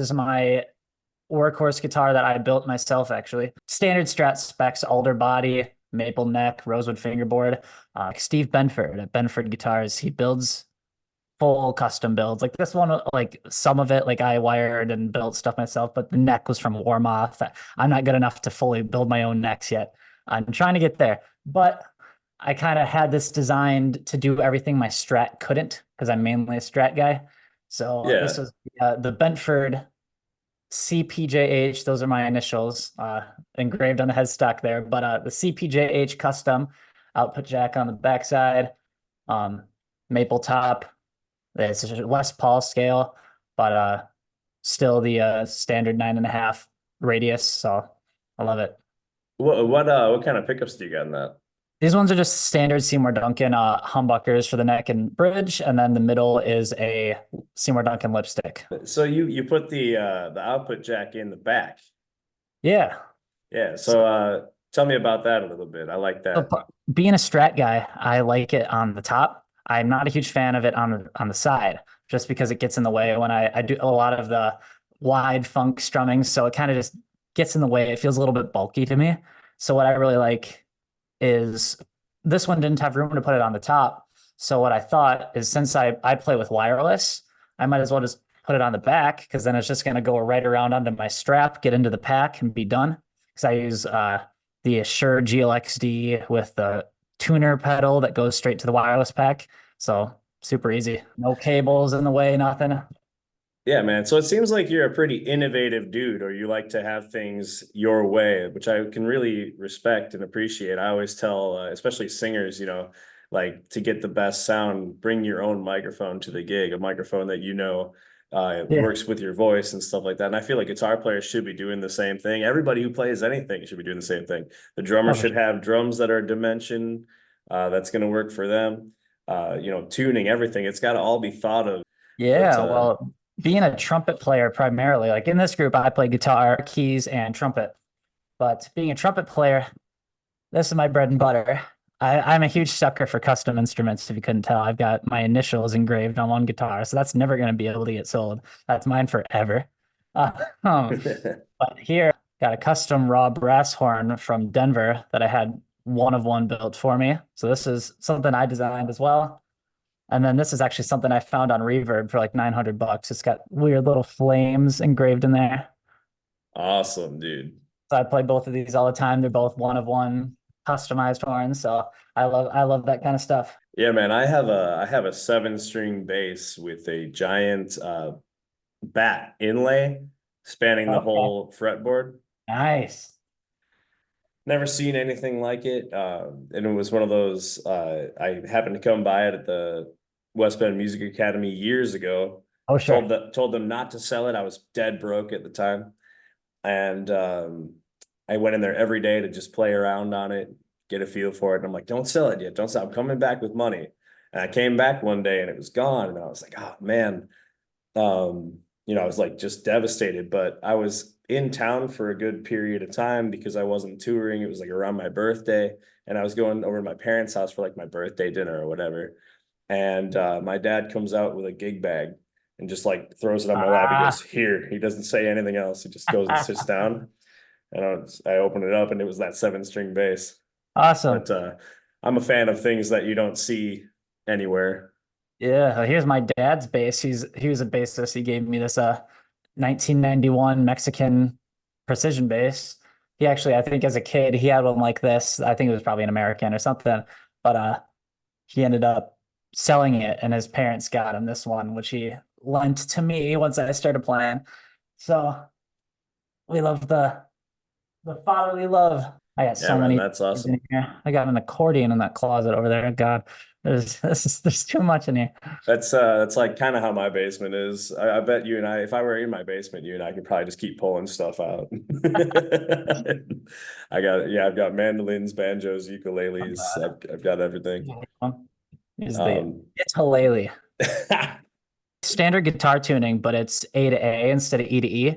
This is my workhorse guitar that I built myself, actually. Standard Strat specs, alder body, maple neck, rosewood fingerboard. Steve Benford at Benford Guitars, he builds full custom builds. Like this one, like some of it, like I wired and built stuff myself, but the neck was from Warmoth. I'm not good enough to fully build my own necks yet. I'm trying to get there, but I kind of had this designed to do everything my Strat couldn't because I'm mainly a Strat guy. So this Yeah. was the Benford CPJH. Those are my initials engraved on the headstock there. But the CPJH custom output jack on the backside, um, maple top. It's a Les Paul scale, but still the standard 9.5 radius. So I love it. What kind of pickups do you got in that? These ones are just standard Seymour Duncan humbuckers for the neck and bridge, and then the middle is a Seymour Duncan lipstick. So you put the output jack in the back. Yeah. Yeah. So, So tell me about that a little bit. I like that. being a Strat guy, I like it on the top. I'm not a huge fan of it on the side, just because it gets in the way when I do a lot of the wide funk strumming. So it kind of just gets in the way. It feels a little bit bulky to me. So what I really like is this one didn't have room to put it on the top. So what I thought is since I play with wireless, I might as well just put it on the back because then it's just going to go right around onto my strap, get into the pack, and be done. Because I use the Assure GLXD with the tuner pedal that goes straight to the wireless pack. So super easy. No cables in the way, nothing. Yeah, man. So it seems like you're a pretty innovative dude, or you like to have things your way, which I can really respect and appreciate. I always tell, especially singers, like to get the best sound, bring your own microphone to the gig, a microphone that Yeah. works with your voice and stuff like that. And I feel like guitar players should be doing the same thing. Everybody who plays anything should be doing the same thing. The drummer Oh, for should sure. have drums that are dimension, that's going to work for them. Tuning everything. It's got to all be thought of. But Yeah, well, being a trumpet player primarily, like in this group, I play guitar, keys, and trumpet. But being a trumpet player, this is my bread and butter. I'm a huge sucker for custom instruments, if you couldn't tell. I've got my initials engraved on one guitar, so that's never going to be able to get sold. That's mine forever. Uh, um, but here, got a custom raw brass horn from Denver that I had one of one built for me. So this is something I designed as well. And then this is actually something I found on Reverb for like 900 bucks. It's got weird little flames engraved in there. awesome, dude. So I play both of these all the time. They're both one of one customized horns. So I love that kind of stuff. Yeah, man. I have a 7 string bass with a giant bat inlay spanning the Okay. whole fretboard. Nice. Never seen anything like it. And it was one of those, I happened to come by it at the West Bend Music Academy years ago. Oh, sure. Told them not to sell it. I was dead broke at the time. And I went in there every day to just play around on it, get a feel for it. And I'm like, don't sell it yet. Don't sell. I'm coming back with money. And I came back one day and it was gone. And I was like, oh man. I was like just devastated, but I was in town for a good period of time because I wasn't touring. It was like around my birthday, and I was going over to my parents' house for like my birthday dinner or whatever. And my dad comes out with a gig bag and just like throws it on my lap. He goes, Ah, "Here." He doesn't say anything else. He just goes and sits down. And I opened it up, and it was that 7 string bass. awesome. But I'm a fan of things that you don't see anywhere. Yeah. Well, here's my dad's bass. He was a bassist. He gave me this 1991 Mexican precision bass. He actually, I think as a kid, he had one like this. I think it was probably an American or something, but he ended up selling it and his parents got him this one, which he lent to me once I started playing. So we love the fatherly love. I got Yeah, so man, many that's things in awesome. here. I got an accordion in that closet over there. God, there's too much in here. That's like kind of how my basement is. I bet you and I, if I were in my basement, you and I could probably just keep pulling stuff out. I've got mandolins, banjos, Oh ukuleles. God. I've got everything. Here's the Um, it's Halele. Standard guitar tuning, but it's A to A instead of E to E.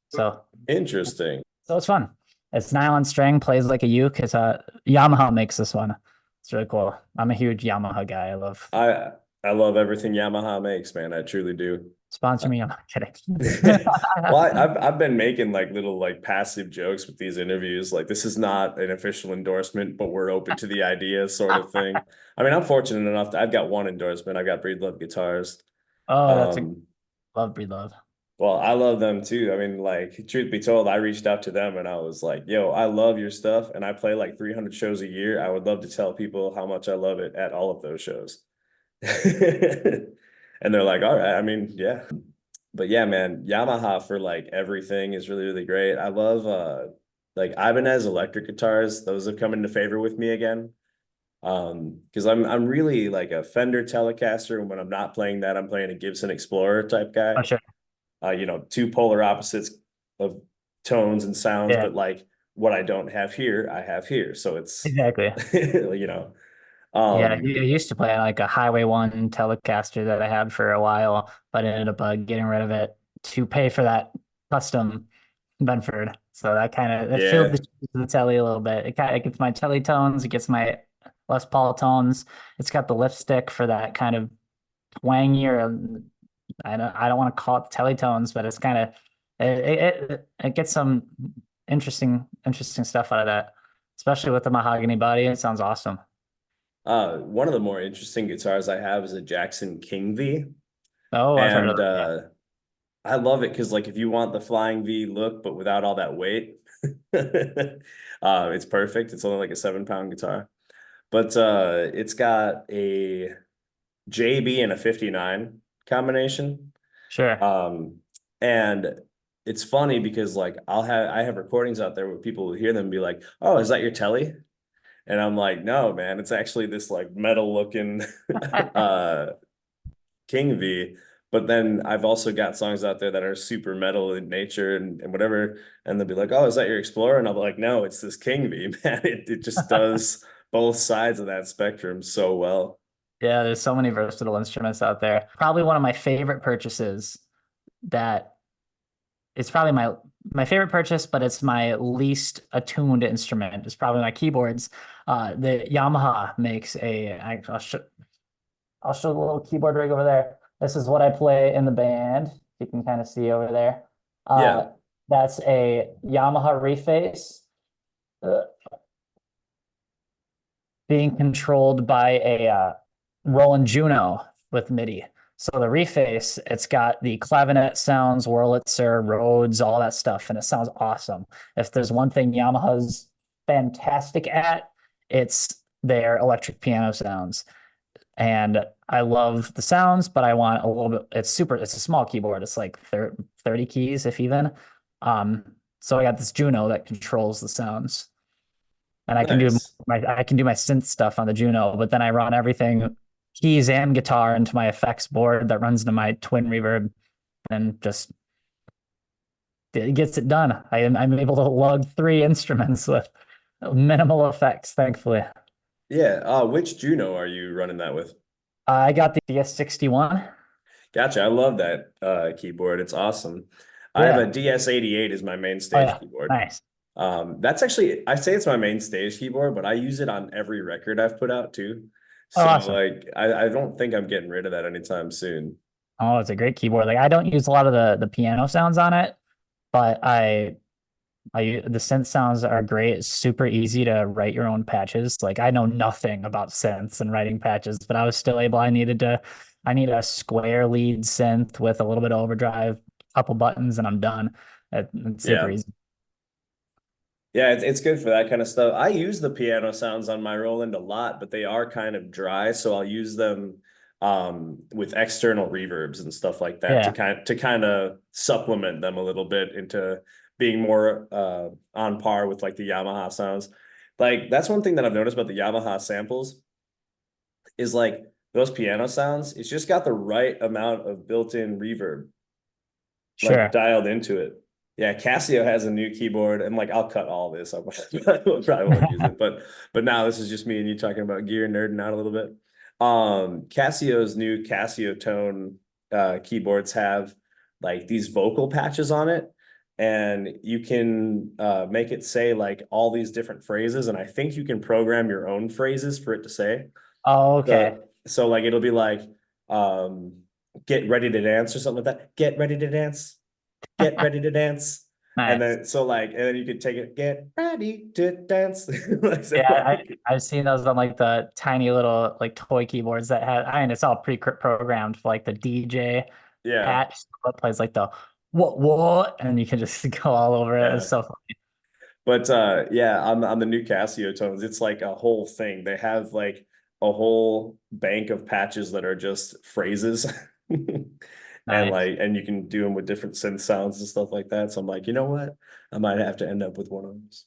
So interesting. so it's fun. It's nylon string, plays like a uke. It's a Yamaha makes this one. It's really cool. I'm a huge Yamaha guy. I love I I love everything Yamaha makes, man. I truly do. Sponsor me. I'm not kidding. Well, I've been making like little like passive jokes with these interviews. Like this is not an official endorsement, but we're open to the idea sort of thing. I mean, I'm fortunate enough to I've got one endorsement. I've got Breed Love Guitars. Oh, that's a Um, love, breed love. well, I love them too. I mean, like, truth be told, I reached out to them and I was like, yo, I love your stuff and I play like 300 shows a year. I would love to tell people how much I love it at all of those shows. And they're like, all right, I mean, yeah. But yeah, man, Yamaha for like everything is really, really great. I love like Ibanez electric guitars. Those have come into favor with me again. Because I'm really like a Fender Telecaster, and when I'm not playing that, I'm playing a Gibson Explorer type guy. Oh, sure. Two polar opposites of tones and sounds, Yeah, but like what I don't have here, I have here. So it's exactly. you know, Yeah, um, I used to play like a Highway 1 Telecaster that I had for a while, but ended up getting rid of it to pay for that custom Benford. So that kind of that filled yeah. the telly a little bit. It kind of gets my telly tones, it gets my Les Paul tones. It's got the lipstick for that kind of twangier. I don't want to call it telly tones, but it's kind of it gets some interesting stuff out of that, especially with the mahogany body. It sounds awesome. One of the more interesting guitars I have is a Jackson King V. Oh, I've heard of And that. Yeah, I love it because like if you want the flying V look, but without all that weight, it's perfect. It's only like a 7 pound guitar. But it's got a JB and a 59 combination. sure. Um, and it's funny because like I have recordings out there where people will hear them and be like, "Oh, is that your telly?" And I'm like, "No, man, it's actually this like metal looking uh King V." But then I've also got songs out there that are super metal in nature and whatever. And they'll be like, "Oh, is that your Explorer?" And I'll be like, "No, it's this King V, man." It just does both sides of that spectrum so well. Yeah, there's so many versatile instruments out there. Probably one of my favorite purchases that it's probably my favorite purchase, but it's my least attuned instrument. It's probably my keyboards. The Yamaha makes I'll show the little keyboard rig over there. This is what I play in the band. You can kind of see over there. Yeah, That's a Yamaha Reface. Uh, being controlled by a Roland Juno with MIDI. So the Reface, it's got the clavinet sounds, Wurlitzer, Rhodes, all that stuff, and it sounds awesome. If there's one thing Yamaha's fantastic at, it's their electric piano sounds. And I love the sounds, but I want a little bit, it's a small keyboard. It's like 30 keys, if even. Um, so I got this Juno that controls the sounds and nice. I can do my synth stuff on the Juno, but then I run everything keys and guitar into my effects board that runs into my twin reverb and just it gets it done. I'm able to lug 3 instruments with minimal effects, thankfully. Yeah. Which Juno are you running that with? I got the DS61. Gotcha. I love that keyboard. It's awesome. I have a Yeah. DS88 as my main Oh stage yeah. keyboard. Nice. That's actually I say it's my main stage keyboard, but I use it on every record I've put out too. Oh, So awesome. like I don't think I'm getting rid of that anytime soon. Oh, it's a great keyboard. Like I don't use a lot of the piano sounds on it, but the synth sounds are great. It's super easy to write your own patches. Like I know nothing about synths and writing patches, but I was still able. I need a square lead synth with a little bit of overdrive, couple buttons, and I'm done. It's super Yeah. easy. Yeah, it's good for that kind of stuff. I use the piano sounds on my Roland a lot, but they are kind of dry, so I'll use them with external reverbs and stuff like that Yeah, to kind of supplement them a little bit into being more on par with like the Yamaha sounds. Like that's one thing that I've noticed about the Yamaha samples is like those piano sounds, it's just got the right amount of built-in reverb like sure. dialed into it. Yeah, Casio has a new keyboard, and like I'll cut all this. I probably won't use it, but now this is just me and you talking about gear, nerding out a little bit. Casio's new Casio Tone keyboards have like these vocal patches on it, and you can make it say like all these different phrases, and I think you can program your own phrases for it to say. Oh, okay. So like it'll be like um get ready to dance or something like that. Get ready to dance. Get ready to dance. And Nice. then so like, and then you could take it, get ready to dance. Like, so Yeah, like, I've seen those on like the tiny little like toy keyboards that have. I mean, it's all pre-programmed for like the DJ yeah, patch that plays like the what, and you can just go all over it. It's yeah. so funny. But yeah, on the new Casio tones, it's like a whole thing. They have like a whole bank of patches that are just phrases. And Nice. like, and you can do them with different synth sounds and stuff like that. So I'm like, you know what? I might have to end up with one of those.